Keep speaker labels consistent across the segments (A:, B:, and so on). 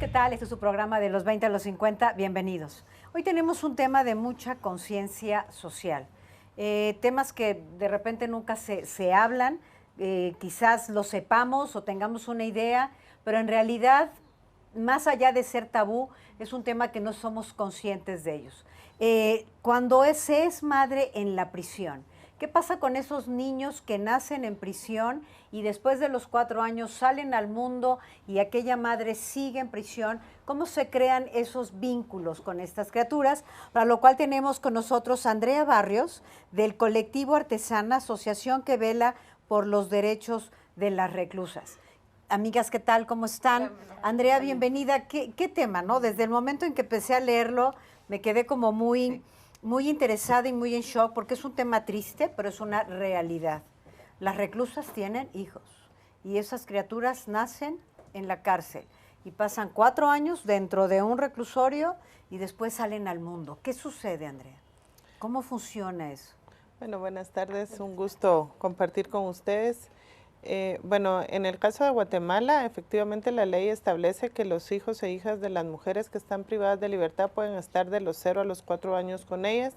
A: ¿qué tal? Este es su programa de los 20 a los 50. Bienvenidos. Hoy tenemos un tema de mucha conciencia social. Temas que de repente nunca se hablan, quizás lo sepamos o tengamos una idea, pero en realidad, más allá de ser tabú, es un tema que no somos conscientes de ellos. Cuando se es madre en la prisión, ¿qué pasa con esos niños que nacen en prisión y después de los 4 años salen al mundo y aquella madre sigue en prisión? ¿Cómo se crean esos vínculos con estas criaturas? Para lo cual tenemos con nosotros a Andrea Barrios, del colectivo Artesana, asociación que vela por los derechos de las reclusas. Amigas, ¿qué tal? ¿Cómo están? Andrea, bienvenida. ¿Qué tema, no? Desde el momento en que empecé a leerlo, me quedé como muy interesada y muy en shock, porque es un tema triste, pero es una realidad. Las reclusas tienen hijos y esas criaturas nacen en la cárcel y pasan 4 años dentro de un reclusorio y después salen al mundo. ¿Qué sucede, Andrea? ¿Cómo funciona eso?
B: Bueno, buenas tardes, un gusto compartir con ustedes. Bueno, en el caso de Guatemala, efectivamente la ley establece que los hijos e hijas de las mujeres que están privadas de libertad pueden estar de los 0 a los 4 años con ellas.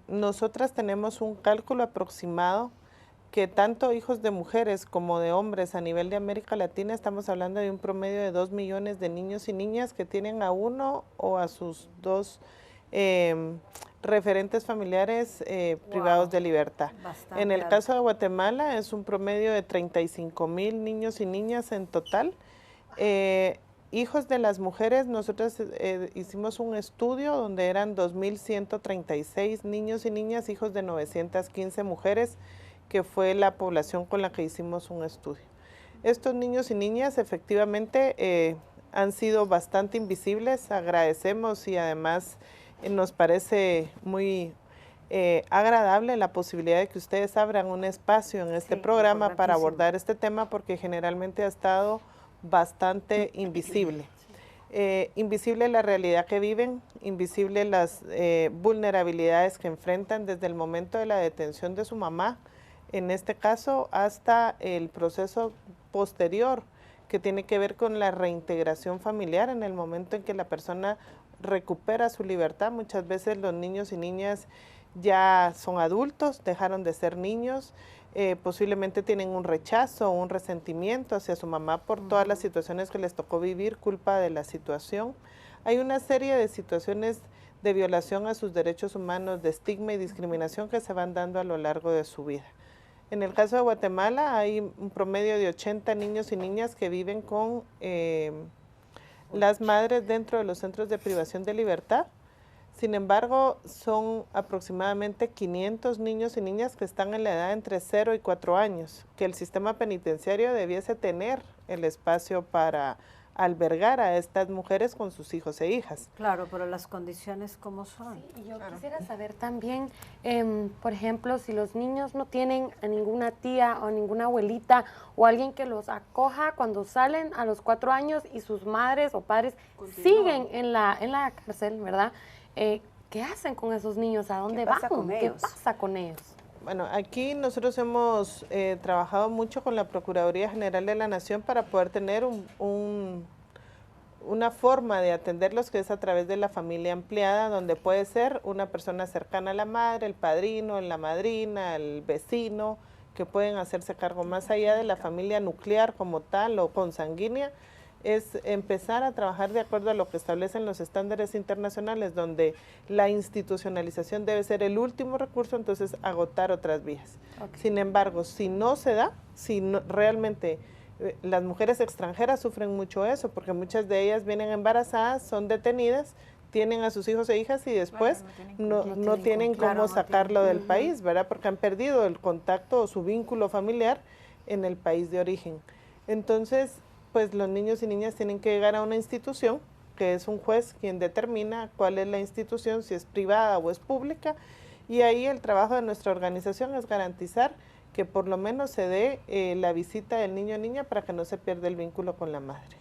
B: Nosotras tenemos un cálculo aproximado que tanto hijos de mujeres como de hombres a nivel de América Latina, estamos hablando de un promedio de 2 millones de niños y niñas que tienen a uno o a sus 2 referentes familiares privados de libertad.
A: Bastante
B: En el
A: alto.
B: caso de Guatemala es un promedio de 35,000 niños y niñas en total. Hijos de las mujeres, nosotros hicimos un estudio donde eran 2,136 niños y niñas, hijos de 915 mujeres, que fue la población con la que hicimos un estudio. Estos niños y niñas efectivamente han sido bastante invisibles, agradecemos y además nos parece muy agradable la posibilidad de que ustedes abran un espacio en este programa para abordar este tema, porque generalmente ha estado bastante invisible. Invisible la realidad que viven, invisible las vulnerabilidades que enfrentan desde el momento de la detención de su mamá, en este caso hasta el proceso posterior que tiene que ver con la reintegración familiar en el momento en que la persona recupera su libertad. Muchas veces los niños y niñas ya son adultos, dejaron de ser niños, posiblemente tienen un rechazo, un resentimiento hacia su mamá por todas las situaciones que les tocó vivir, culpa de la situación. Hay una serie de situaciones de violación a sus derechos humanos, de estigma y discriminación que se van dando a lo largo de su vida. En el caso de Guatemala hay un promedio de 80 niños y niñas que viven con las madres dentro de los centros de privación de libertad. Sin embargo, son aproximadamente 500 niños y niñas que están en la edad entre 0 y 4 años, que el sistema penitenciario debiese tener el espacio para albergar a estas mujeres con sus hijos e hijas.
A: Claro, pero las condiciones, ¿cómo son?
C: Sí, y yo quisiera saber también, por ejemplo, si los niños no tienen a ninguna tía o ninguna abuelita o alguien que los acoja cuando salen a los 4 años y sus madres o padres siguen en la cárcel, ¿verdad? ¿Qué hacen con esos niños? ¿A dónde van? ¿Qué pasa con ellos?
B: Bueno, aquí nosotros hemos trabajado mucho con la Procuraduría General de la Nación para poder tener una forma de atenderlos que es a través de la familia ampliada, donde puede ser una persona cercana a la madre, el padrino, la madrina, el vecino, que pueden hacerse cargo más allá de la familia nuclear como tal o consanguínea. Es empezar a trabajar de acuerdo a lo que establecen los estándares internacionales, donde la institucionalización debe ser el último recurso, entonces agotar otras vías. Okay. Sin embargo, si no se da, si no, realmente las mujeres extranjeras sufren mucho eso, porque muchas de ellas vienen embarazadas, son detenidas, tienen a sus hijos e hijas y después no tienen cómo sacarlo del país, ¿verdad? Porque han perdido el contacto o su vínculo familiar en el país de origen. Entonces, pues los niños y niñas tienen que llegar a una institución, que es un juez quien determina cuál es la institución, si es privada o es pública, y ahí el trabajo de nuestra organización es garantizar que por lo menos se dé la visita del niño o niña para que no se pierda el vínculo con la madre.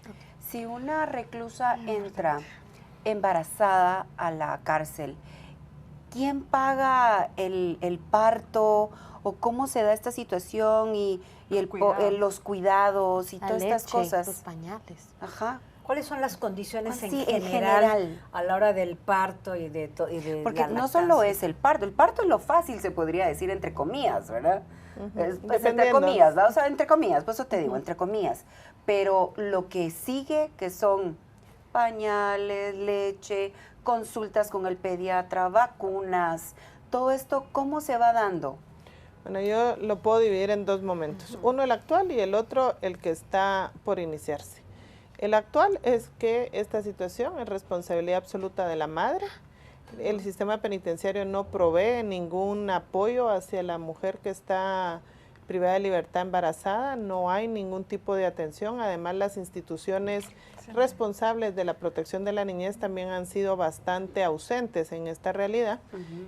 D: Si una reclusa entra embarazada a la cárcel, ¿quién paga el parto o cómo se da esta situación y los cuidados y todas estas cosas?
C: Los pañales.
D: Ajá.
A: ¿Cuáles son las condiciones
D: Sí,
A: en general a la hora del parto y de
D: Porque
A: la
D: no solo
A: lactancia?
D: es el parto es lo fácil, se podría decir entre comillas, ¿verdad? Pues entre
B: Dependiendo.
D: comillas, ¿verdad? O sea, entre comillas, por eso te digo, entre comillas. Pero lo que sigue, que son pañales, leche, consultas con el pediatra, vacunas, todo esto, ¿cómo se va dando?
B: Bueno, yo lo puedo dividir en dos momentos. Uno el actual y el otro el que está por iniciarse. El actual es que esta situación es responsabilidad absoluta de la madre. El sistema penitenciario no provee ningún apoyo hacia la mujer que está privada de libertad embarazada, no hay ningún tipo de atención. Además, las instituciones responsables de la protección de la niñez también han sido bastante ausentes en esta realidad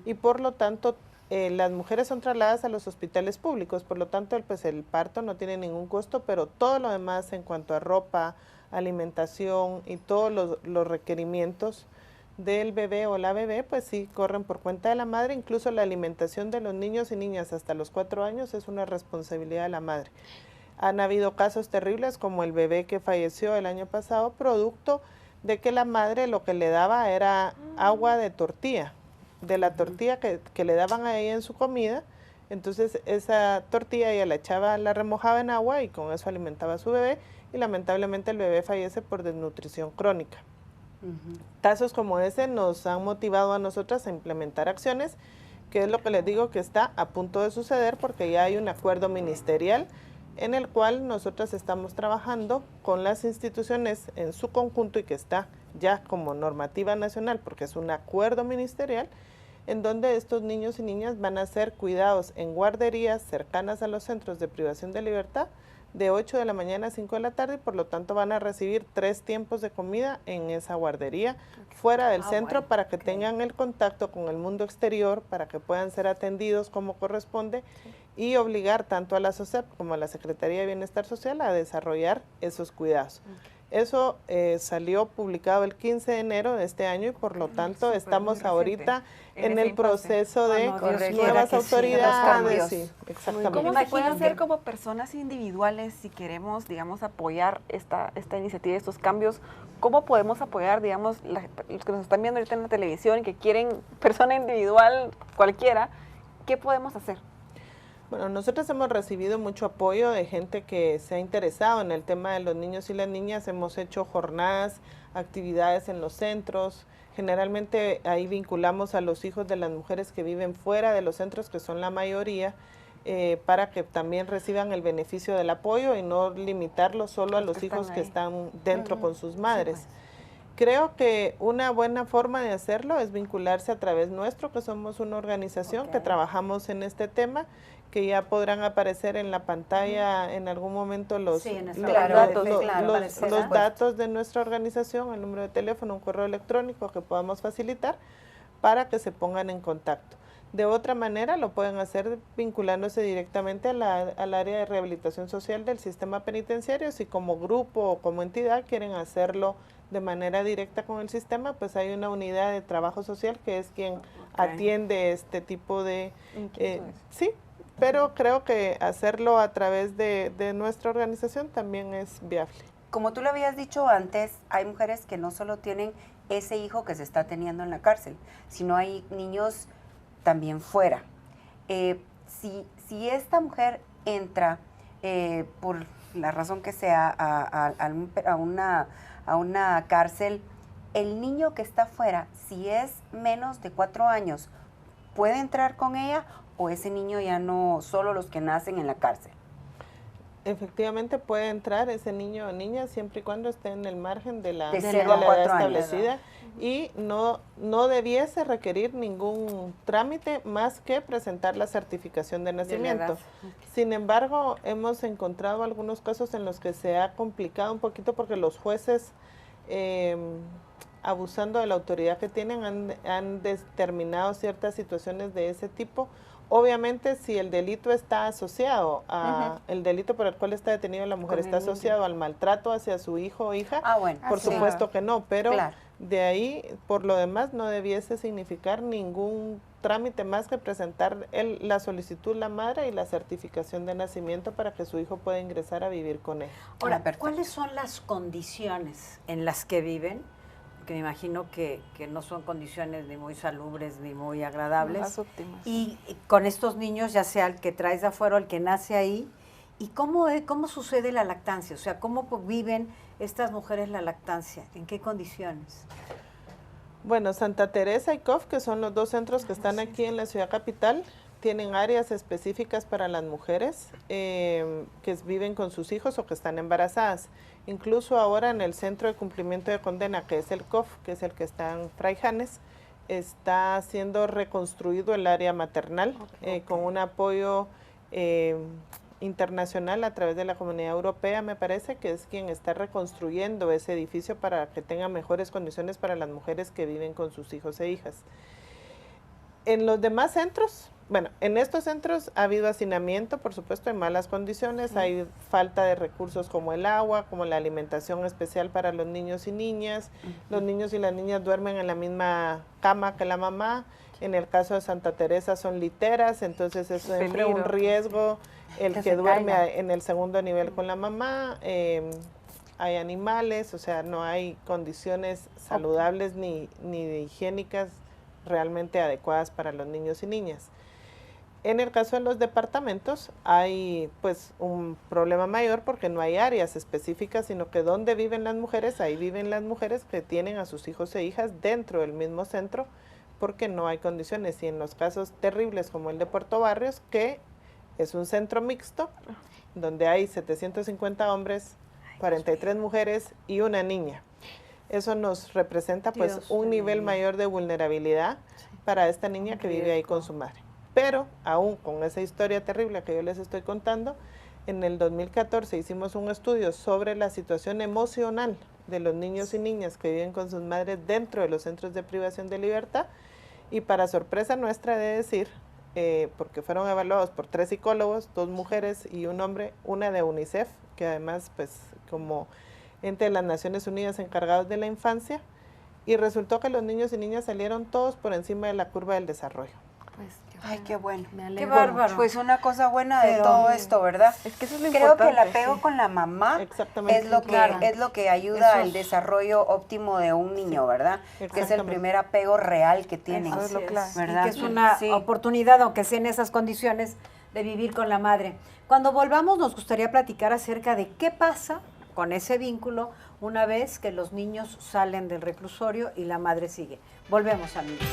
B: y por lo tanto las mujeres son trasladadas a los hospitales públicos, por lo tanto pues el parto no tiene ningún costo, pero todo lo demás en cuanto a ropa, alimentación y todos los requerimientos del bebé o la bebé, pues sí corren por cuenta de la madre, incluso la alimentación de los niños y niñas hasta los 4 años es una responsabilidad de la madre. Han habido casos terribles como el bebé que falleció el año pasado, producto de que la madre lo que le daba era agua de tortilla, de la tortilla que le daban a ella en su comida. Entonces esa tortilla ella la remojaba en agua y con eso alimentaba a su bebé y lamentablemente el bebé fallece por desnutrición crónica. Casos como ese nos han motivado a nosotras a implementar acciones, que es lo que les digo que está a punto de suceder porque ya hay un acuerdo ministerial en el cual nosotras estamos trabajando con las instituciones en su conjunto y que está ya como normativa nacional porque es un acuerdo ministerial en donde estos niños y niñas van a ser cuidados en guarderías cercanas a los centros de privación de libertad de 8 de la mañana a 5 de la tarde y por lo tanto van a recibir 3 tiempos de comida en esa guardería fuera del centro para que tengan el contacto con el mundo exterior, para que puedan ser atendidos como corresponde y obligar tanto a la SOSEP como a la Secretaría de Bienestar Social a desarrollar esos cuidados. Eso salió publicado el 15 de enero de este año y por lo tanto estamos ahorita en el proceso de nuevas autoridades. Sí, exactamente.
E: ¿Cómo se puede hacer como personas individuales si queremos, digamos, apoyar esta iniciativa, estos cambios? ¿Cómo podemos apoyar, digamos, los que nos están viendo ahorita en la televisión y que quieren, persona individual, cualquiera, qué podemos hacer?
B: Bueno, nosotros hemos recibido mucho apoyo de gente que se ha interesado en el tema de los niños y las niñas. Hemos hecho jornadas, actividades en los centros. Generalmente ahí vinculamos a los hijos de las mujeres que viven fuera de los centros, que son la mayoría, para que también reciban el beneficio del apoyo y no limitarlo solo a los hijos que están dentro con sus madres. Sí, pues. Creo que una buena forma de hacerlo es vincularse a través nuestro, que somos una organización que trabajamos en este tema, que ya podrán aparecer en la pantalla en algún momento los datos de nuestra organización, el número de teléfono, un correo electrónico que podamos facilitar para que se pongan en contacto. De otra manera lo pueden hacer vinculándose directamente al área de rehabilitación social del sistema penitenciario. Si como grupo o como entidad quieren hacerlo de manera directa con el sistema, pues hay una unidad de trabajo social que es quien atiende este tipo de... sí, pero creo que hacerlo a través de nuestra organización también es viable.
D: Como tú lo habías dicho antes, hay mujeres que no solo tienen ese hijo que se está teniendo en la cárcel, sino hay niños también fuera. Si esta mujer entra por la razón que sea a una cárcel, el niño que está fuera, si es menos de 4 años, ¿puede entrar con ella o ese niño ya no, solo los que nacen en la cárcel?
B: Efectivamente puede entrar ese niño o niña siempre y cuando esté en el margen de la edad establecida y no debiese requerir ningún trámite más que presentar la certificación de nacimiento. Sin embargo, hemos encontrado algunos casos en los que se ha complicado un poquito porque los jueces, abusando de la autoridad que tienen, han determinado ciertas situaciones de ese tipo. Obviamente, si el delito está asociado el delito por el cual está detenida la mujer está asociado al maltrato hacia su hijo o hija, por supuesto que no, pero de ahí, por lo demás, no debiese significar ningún trámite más que presentar la solicitud la madre y la certificación de nacimiento para que su hijo pueda ingresar a vivir con él.
A: Ahora,
D: perfecto.
A: ¿cuáles son las condiciones en las que viven? Que me imagino que no son condiciones ni muy salubres ni muy agradables.
E: Las óptimas.
A: Y con estos niños, ya sea el que traes de afuera o el que nace ahí, ¿y cómo sucede la lactancia? O sea, ¿cómo viven estas mujeres la lactancia? ¿En qué condiciones?
B: Bueno, Santa Teresa y COF, que son los dos centros que están aquí en la ciudad capital, tienen áreas específicas para las mujeres que viven con sus hijos o que están embarazadas. Incluso ahora en el Centro de Cumplimiento de Condena, que es el COF, que es el que está en Fray Janes, está siendo reconstruido el área maternal con un apoyo internacional a través de la Comunidad Europea, me parece, que es quien está reconstruyendo ese edificio para que tenga mejores condiciones para las mujeres que viven con sus hijos e hijas. En los demás centros, bueno, en estos centros ha habido hacinamiento, por supuesto, en malas condiciones, hay falta de recursos como el agua, como la alimentación especial para los niños y niñas. Los niños y las niñas duermen en la misma cama que la mamá. En el caso de Santa Teresa son literas, entonces es siempre un riesgo el que duerme en el segundo nivel con la mamá. Hay animales, o sea, no hay condiciones saludables ni higiénicas realmente adecuadas para los niños y niñas. En el caso de los departamentos hay pues un problema mayor porque no hay áreas específicas, sino que donde viven las mujeres, ahí viven las mujeres que tienen a sus hijos e hijas dentro del mismo centro porque no hay condiciones. Y en los casos terribles como el de Puerto Barrios, que es un centro mixto, donde hay 750 hombres, 43 mujeres y una niña. Eso nos representa pues un nivel mayor de vulnerabilidad para esta niña que vive ahí con su madre. Pero aún con esa historia terrible que yo les estoy contando, en el 2014 hicimos un estudio sobre la situación emocional de los niños y niñas que viven con sus madres dentro de los centros de privación de libertad, y para sorpresa nuestra de decir, porque fueron evaluados por 3 psicólogos, 2 mujeres y un hombre, una de UNICEF, que además pues como ente de las Naciones Unidas encargados de la infancia, y resultó que los niños y niñas salieron todos por encima de la curva del desarrollo.
C: Pues,
D: Ay, qué bueno.
C: Me
A: Qué
C: alegro.
A: bárbaro.
D: Pues una cosa buena de todo esto, ¿verdad?
E: Es que eso es lo
D: Creo que el
E: importante,
D: apego
E: sí.
D: con la mamá
B: Exactamente.
D: es lo que ayuda al desarrollo óptimo de un niño, ¿verdad? Que es el
B: Exactamente.
D: primer apego real que tienen.
E: Eso es lo claro.
D: ¿verdad?
A: Y que es una
D: Sí.
A: oportunidad, aunque sea en esas condiciones, de vivir con la madre. Cuando volvamos nos gustaría platicar acerca de qué pasa con ese vínculo una vez que los niños salen del reclusorio y la madre sigue. Volvemos, amigos.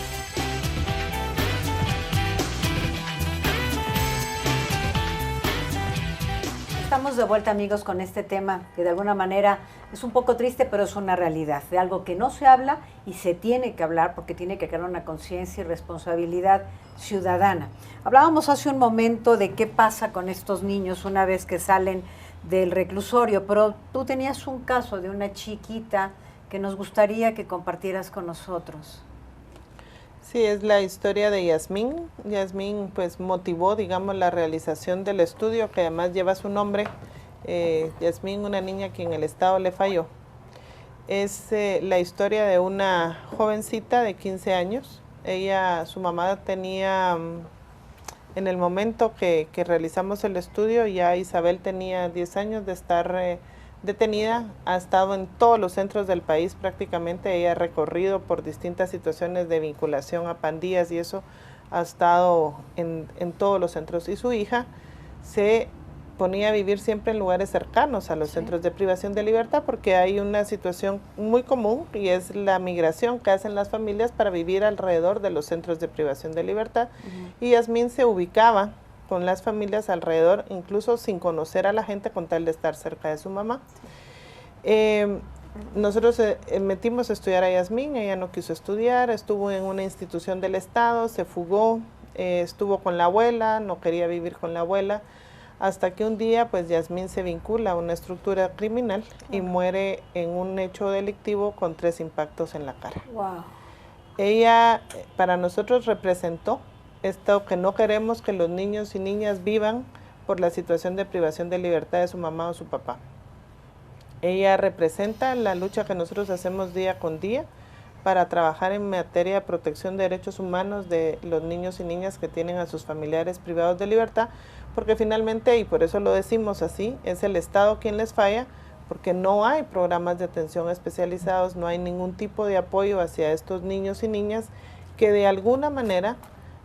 A: Estamos de vuelta, amigos, con este tema que de alguna manera es un poco triste, pero es una realidad, de algo que no se habla y se tiene que hablar porque tiene que crear una conciencia y responsabilidad ciudadana. Hablábamos hace un momento de qué pasa con estos niños una vez que salen del reclusorio, pero tú tenías un caso de una chiquita que nos gustaría que compartieras con nosotros.
B: Sí, es la historia de Yasmín. Yasmín pues motivó, digamos, la realización del estudio que además lleva su nombre. Yasmín, una niña que en el Estado le falló. Es la historia de una jovencita de 15 años. Su mamá tenía, en el momento que realizamos el estudio, ya Isabel tenía 10 años de estar detenida, ha estado en todos los centros del país prácticamente, ella ha recorrido por distintas situaciones de vinculación a pandillas y eso, ha estado en todos los centros. Y su hija se ponía a vivir siempre en lugares cercanos a los centros de privación de libertad porque hay una situación muy común y es la migración que hacen las familias para vivir alrededor de los centros de privación de libertad. Y Yasmín se ubicaba con las familias alrededor, incluso sin conocer a la gente con tal de estar cerca de su mamá. Nosotros metimos a estudiar a Yasmín, ella no quiso estudiar, estuvo en una institución del Estado, se fugó, estuvo con la abuela, no quería vivir con la abuela, hasta que un día pues Yasmín se vincula a una estructura criminal y muere en un hecho delictivo con 3 impactos en la cara.
A: Wow.
B: Ella para nosotros representó esto que no queremos que los niños y niñas vivan por la situación de privación de libertad de su mamá o su papá. Ella representa la lucha que nosotros hacemos día con día para trabajar en materia de protección de derechos humanos de los niños y niñas que tienen a sus familiares privados de libertad, porque finalmente, y por eso lo decimos así, es el Estado quien les falla, porque no hay programas de atención especializados, no hay ningún tipo de apoyo hacia estos niños y niñas que de alguna manera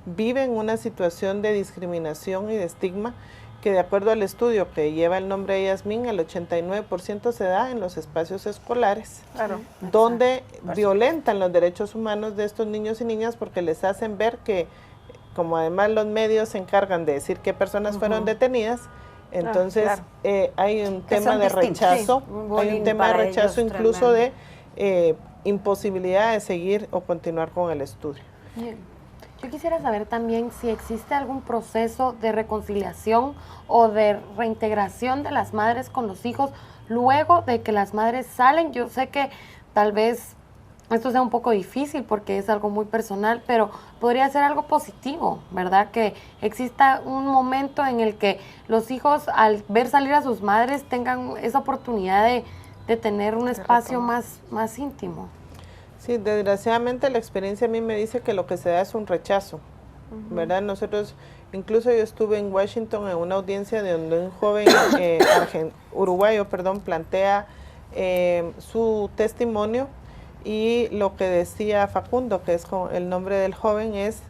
B: viven una situación de discriminación y de estigma que de acuerdo al estudio que lleva el nombre de Yasmín, el 89% se da en los espacios escolares,
E: Claro.
B: donde violentan los derechos humanos de estos niños y niñas porque les hacen ver que, como además los medios se encargan de decir qué personas fueron detenidas, entonces
E: claro.
B: Hay un
D: Que
B: tema
D: son
B: de
D: distintos.
B: rechazo,
A: Sí, un
B: hay
A: bullying
B: un tema de
A: para
B: rechazo
A: ellos
B: incluso
A: tremendo.
B: de imposibilidad de seguir o continuar con el estudio.
C: Bien. Yo quisiera saber también si existe algún proceso de reconciliación o de reintegración de las madres con los hijos luego de que las madres salen. Yo sé que tal vez esto sea un poco difícil porque es algo muy personal, pero podría ser algo positivo, ¿verdad? Que exista un momento en el que los hijos, al ver salir a sus madres, tengan esa oportunidad de tener un espacio más íntimo.
B: Sí, desgraciadamente la experiencia a mí me dice que lo que se da es un rechazo, ¿verdad? Nosotros, incluso yo estuve en Washington en una audiencia donde un joven uruguayo, plantea su testimonio y lo que decía Facundo, que es el nombre del joven, es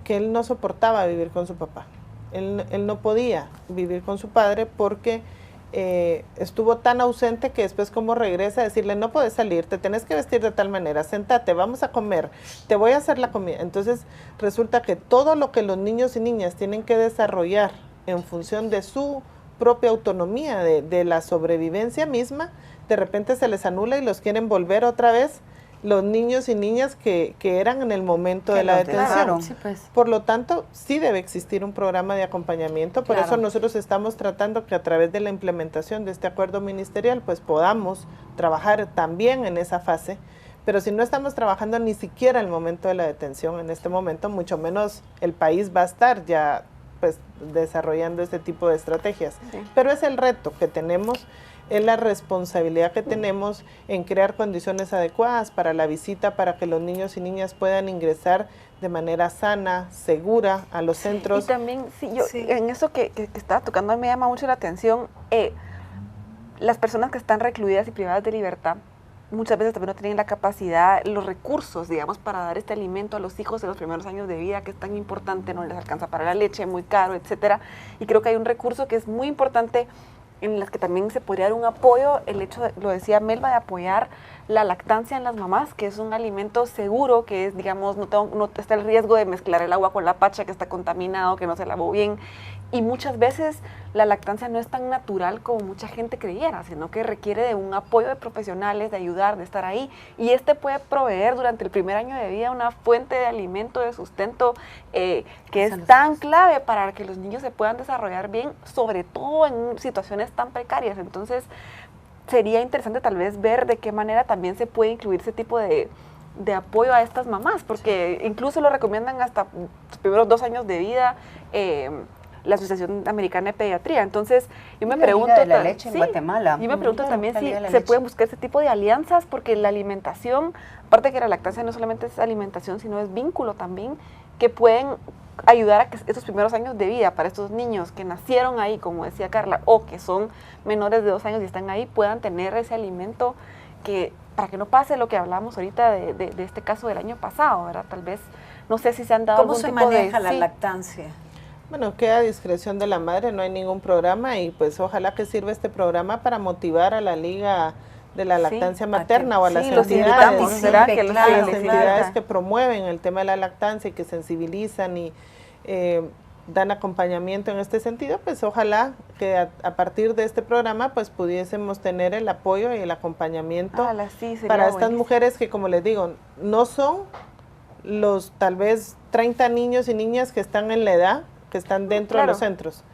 B: que él no soportaba vivir con su papá. Él no podía vivir con su padre porque estuvo tan ausente que después como regresa a decirle, no puedes salir, te tenés que vestir de tal manera, sentate, vamos a comer, te voy a hacer la comida. Entonces resulta que todo lo que los niños y niñas tienen que desarrollar en función de su propia autonomía, de la sobrevivencia misma, de repente se les anula y los quieren volver otra vez los niños y niñas que eran en el momento
D: Que
B: de la
D: los
B: detención.
D: dejaron.
C: Sí, pues.
B: Por lo tanto, sí debe existir un programa de acompañamiento, por
A: Claro.
B: eso nosotros estamos tratando que a través de la implementación de este acuerdo ministerial, pues podamos trabajar también en esa fase, pero si no estamos trabajando ni siquiera el momento de la detención en este momento, mucho menos el país va a estar ya pues desarrollando este tipo de estrategias.
E: Sí.
B: Pero es el reto que tenemos, es la responsabilidad que tenemos en crear condiciones adecuadas para la visita, para que los niños y niñas puedan ingresar de manera sana, segura a los centros.
E: Y también, sí, yo
A: Sí.
E: en eso que estaba tocando me llama mucho la atención, las personas que están recluidas y privadas de libertad muchas veces también no tienen la capacidad, los recursos, digamos, para dar este alimento a los hijos en los primeros años de vida, que es tan importante, no les alcanza para la leche, muy caro, etcétera. Y creo que hay un recurso que es muy importante en las que también se podría dar un apoyo, el hecho, lo decía Melba, de apoyar la lactancia en las mamás, que es un alimento seguro, que es, digamos, no está el riesgo de mezclar el agua con la pacha, que está contaminado, que no se lavó bien. Y muchas veces la lactancia no es tan natural como mucha gente creyera, sino que requiere de un apoyo de profesionales, de ayudar, de estar ahí. Y este puede proveer durante el primer año de vida una fuente de alimento, de sustento, que es tan clave para que los niños se puedan desarrollar bien, sobre todo en situaciones tan precarias. Entonces, sería interesante tal vez ver de qué manera también se puede incluir ese tipo de apoyo a estas mamás, porque incluso lo recomiendan hasta los primeros 2 años de vida, la Asociación Americana de Pediatría. Entonces, yo me
D: la
E: pregunto...
D: Liga de la Leche en Guatemala.
E: Yo me pregunto
D: Claro,
E: también
D: la
E: si
D: Liga de la
E: se
D: Leche.
E: pueden buscar ese tipo de alianzas, porque la alimentación, aparte que la lactancia no solamente es alimentación, sino es vínculo también, que pueden ayudar a que estos primeros años de vida para estos niños que nacieron ahí, como decía Carla, o que son menores de 2 años y están ahí, puedan tener ese alimento que para que no pase lo que hablamos ahorita de este caso del año pasado, ¿verdad? Tal vez, no sé si se han dado
A: ¿Cómo
E: algún
A: se
E: tipo de...
A: maneja la
E: sí.
A: lactancia?
B: Bueno, queda a discreción de la madre, no hay ningún programa y pues ojalá que sirva este programa para motivar a la Liga de la
E: Sí,
B: Lactancia
A: a
B: Materna
A: que-
B: o a las
E: sí, los
B: entidades,
E: invitamos, ¿verdad? Que los
B: a las
A: claro,
B: entidades
A: claro.
B: que promueven el tema de la lactancia y que sensibilizan y dan acompañamiento en este sentido, pues ojalá que a partir de este programa pues pudiésemos tener el apoyo y el acompañamiento
E: Sí, sería
B: para estas
E: buenísimo.
B: mujeres que, como les digo, no son los tal vez 30 niños y niñas que están en la edad, que están dentro de los
E: Claro.
B: centros.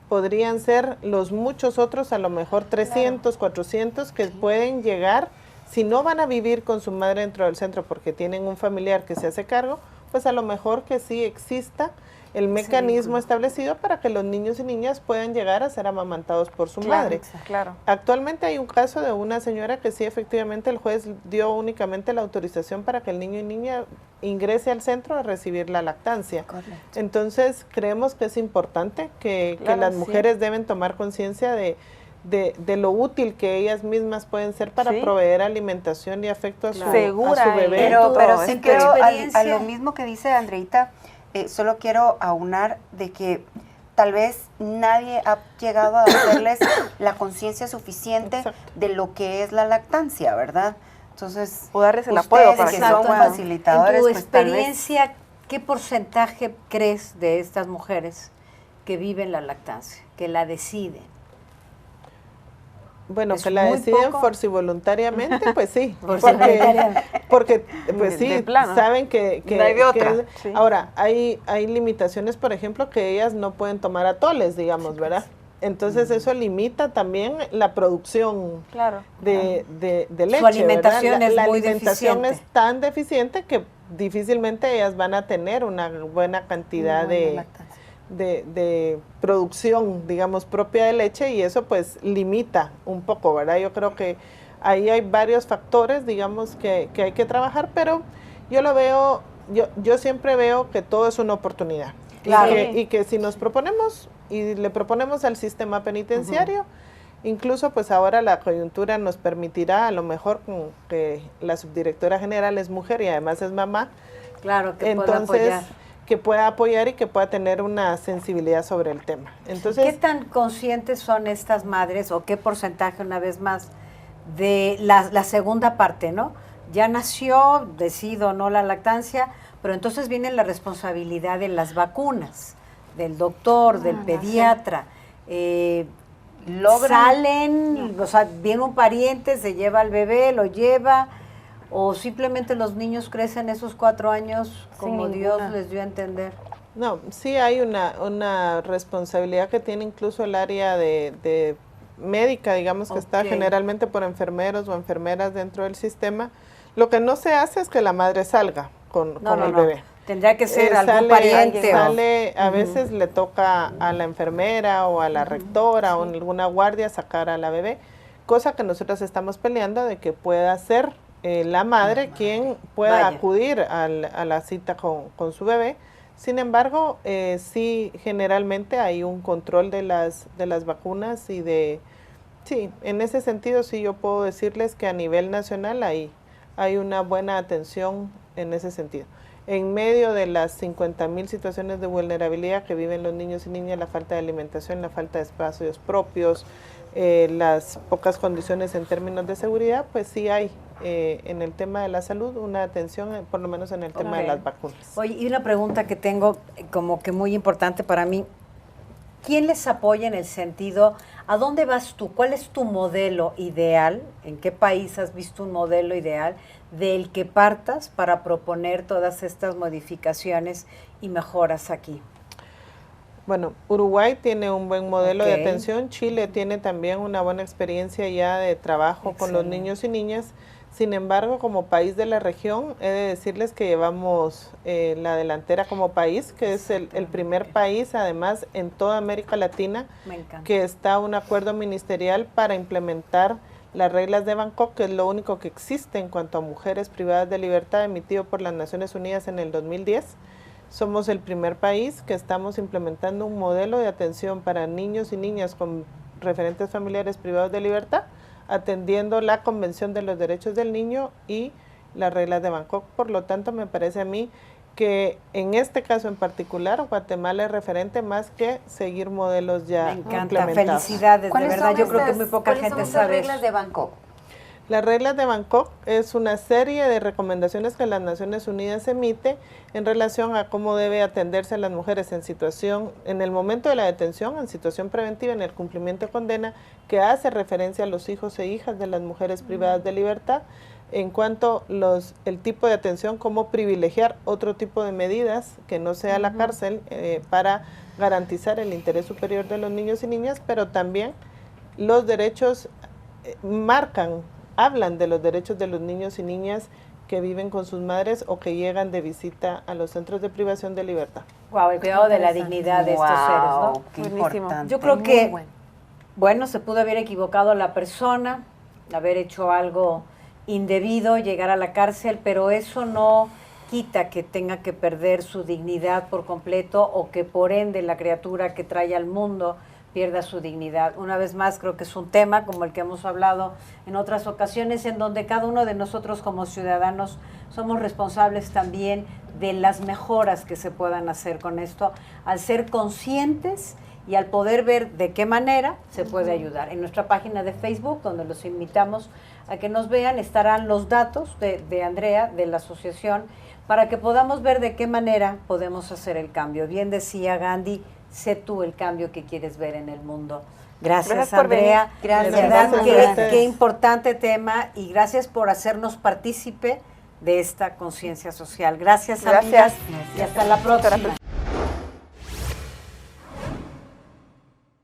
B: Podrían ser los muchos otros, a lo mejor 300, 400, que pueden llegar, si no van a vivir con su madre dentro del centro porque tienen un familiar que se hace cargo, pues a lo mejor que sí exista el mecanismo establecido para que los niños y niñas puedan llegar a ser amamantados por su madre.
E: Claro.
B: Actualmente hay un caso de una señora que sí, efectivamente, el juez dio únicamente la autorización para que el niño y niña ingrese al centro a recibir la lactancia.
D: Correcto.
B: Entonces, creemos que es importante que
E: Claro,
B: las
E: sí.
B: mujeres deben tomar conciencia de lo útil que ellas mismas pueden ser para
E: Sí.
B: proveer alimentación y afecto a su,
E: Segura
B: a su bebé.
E: todo
D: Pero
E: esto.
D: sí
A: En tu
D: creo, a
A: experiencia.
D: lo mismo que dice Andreita, solo quiero aunar de que tal vez nadie ha llegado a hacerles la conciencia suficiente
B: Exacto.
D: de lo que es la lactancia, ¿verdad? Entonces,
E: O darles el
D: ustedes
E: apoyo para
D: que
E: que
D: son
E: puedan.
D: facilitadores,
A: En tu
D: pues tal vez
A: experiencia, ¿qué porcentaje crees de estas mujeres que viven la lactancia, que la deciden?
B: Bueno,
A: Es
B: que la
A: muy
B: deciden
A: poco.
B: por si voluntariamente, pues sí.
A: Voluntariamente.
B: Porque pues
E: De
B: sí,
E: plano.
B: saben que
E: No hay de otra, sí.
B: Ahora, hay limitaciones, por ejemplo, que ellas no pueden tomar atoles, digamos, ¿verdad? Entonces eso limita también la producción
E: Claro.
B: de leche.
A: Su alimentación
B: ¿verdad?
A: es
B: La
A: muy
B: alimentación
A: deficiente.
B: es tan deficiente que difícilmente ellas van a tener una buena cantidad de producción, digamos, propia de leche, y eso pues limita un poco, ¿verdad? Yo creo que ahí hay varios factores, digamos, que hay que trabajar, pero yo lo veo, yo siempre veo que todo es una oportunidad.
A: Claro.
B: Y que si nos proponemos y le proponemos al sistema penitenciario, incluso pues ahora la coyuntura nos permitirá, a lo mejor con que la subdirectora general es mujer y además es mamá,
A: Claro, que pueda
B: entonces
A: apoyar.
B: que pueda apoyar y que pueda tener una sensibilidad sobre el tema. Entonces,
A: ¿Qué tan conscientes son estas madres o qué porcentaje, una vez más, de la segunda parte, ¿no? Ya nació, decido o no la lactancia, pero entonces viene la responsabilidad de las vacunas, del doctor, del pediatra. Salen, o sea, viene un pariente, se lleva al bebé, lo lleva, o simplemente los niños crecen esos 4 años como
C: Sin
A: Dios
C: ninguna.
A: les dio a entender.
B: no, sí hay una responsabilidad que tiene incluso el área de médica, digamos, que está
A: Ok.
B: generalmente por enfermeros o enfermeras dentro del sistema. Lo que no se hace es que la madre salga con el bebé.
A: Tendría que ser algún
B: Sale-
A: pariente.
B: sale, a
A: Ujú.
B: veces le toca a la enfermera o a la rectora o en alguna guardia sacar a la bebé, cosa que nosotros estamos peleando de que pueda ser la madre quien pueda
A: Vaya.
B: acudir a la cita con su bebé. Sin embargo, sí, generalmente hay un control de las vacunas y sí, en ese sentido sí yo puedo decirles que a nivel nacional hay una buena atención en ese sentido. En medio de las 50,000 situaciones de vulnerabilidad que viven los niños y niñas, la falta de alimentación, la falta de espacios propios, las pocas condiciones en términos de seguridad, pues sí hay en el tema de la salud una atención, por lo menos en el tema de
A: Ok.
B: las vacunas.
A: Oye, y una pregunta que tengo como que muy importante para mí. ¿Quién les apoya en el sentido, a dónde vas tú? ¿Cuál es tu modelo ideal? ¿En qué país has visto un modelo ideal del que partas para proponer todas estas modificaciones y mejoras aquí?
B: Bueno, Uruguay tiene un buen modelo de
A: Ok.
B: atención, Chile tiene también una buena experiencia ya de trabajo con los
A: Excelente.
B: niños y niñas. Sin embargo, como país de la región, he de decirles que llevamos la delantera como país, que es el primer país, además, en toda América Latina,
A: Me encanta.
B: que está un acuerdo ministerial para implementar las reglas de Bangkok, que es lo único que existe en cuanto a mujeres privadas de libertad, emitido por las Naciones Unidas en el 2010. Somos el primer país que estamos implementando un modelo de atención para niños y niñas con referentes familiares privados de libertad, atendiendo la Convención de los Derechos del Niño y las reglas de Bangkok. Por lo tanto, me parece a mí que en este caso en particular, Guatemala es referente más que seguir modelos ya
A: Me encanta.
B: implementados.
A: Felicidades, de
D: ¿Cuáles
A: verdad.
D: son
A: Yo creo que
D: estas-
A: muy poca
D: cuáles
A: gente
D: son estas
A: sabe
D: reglas
A: eso.
D: de Bangkok?
B: Las reglas de Bangkok es una serie de recomendaciones que las Naciones Unidas emite en relación a cómo debe atenderse a las mujeres en el momento de la detención, en situación preventiva, en el cumplimiento de condena, que hace referencia a los hijos e hijas de las mujeres privadas de libertad, en cuanto el tipo de atención, cómo privilegiar otro tipo de medidas que no sea la cárcel para garantizar el interés superior de los niños y niñas, pero también los derechos hablan de los derechos de los niños y niñas que viven con sus madres o que llegan de visita a los centros de privación de libertad.
A: Wow, el cuidado de la dignidad de estos seres, ¿no?
D: Qué
E: Buenísimo.
D: importante.
A: Yo creo
C: Muy
A: que,
C: bueno.
A: bueno, se pudo haber equivocado la persona, haber hecho algo indebido, llegar a la cárcel, pero eso no quita que tenga que perder su dignidad por completo o que por ende la criatura que trae al mundo pierda su dignidad. Una vez más, creo que es un tema como el que hemos hablado en otras ocasiones, en donde cada uno de nosotros como ciudadanos somos responsables también de las mejoras que se puedan hacer con esto, al ser conscientes y al poder ver de qué manera se puede ayudar. En nuestra página de Facebook, donde los invitamos a que nos vean, estarán los datos de Andrea, de la asociación, para que podamos ver de qué manera podemos hacer el cambio. Bien decía Gandhi, sé tú el cambio que quieres ver en el mundo. Gracias
E: por
A: Andrea.
D: venir. Gracias.
A: De verdad,
B: Gracias.
A: qué importante tema y gracias por hacernos partícipe de esta conciencia social. Gracias, amigas, y hasta la próxima.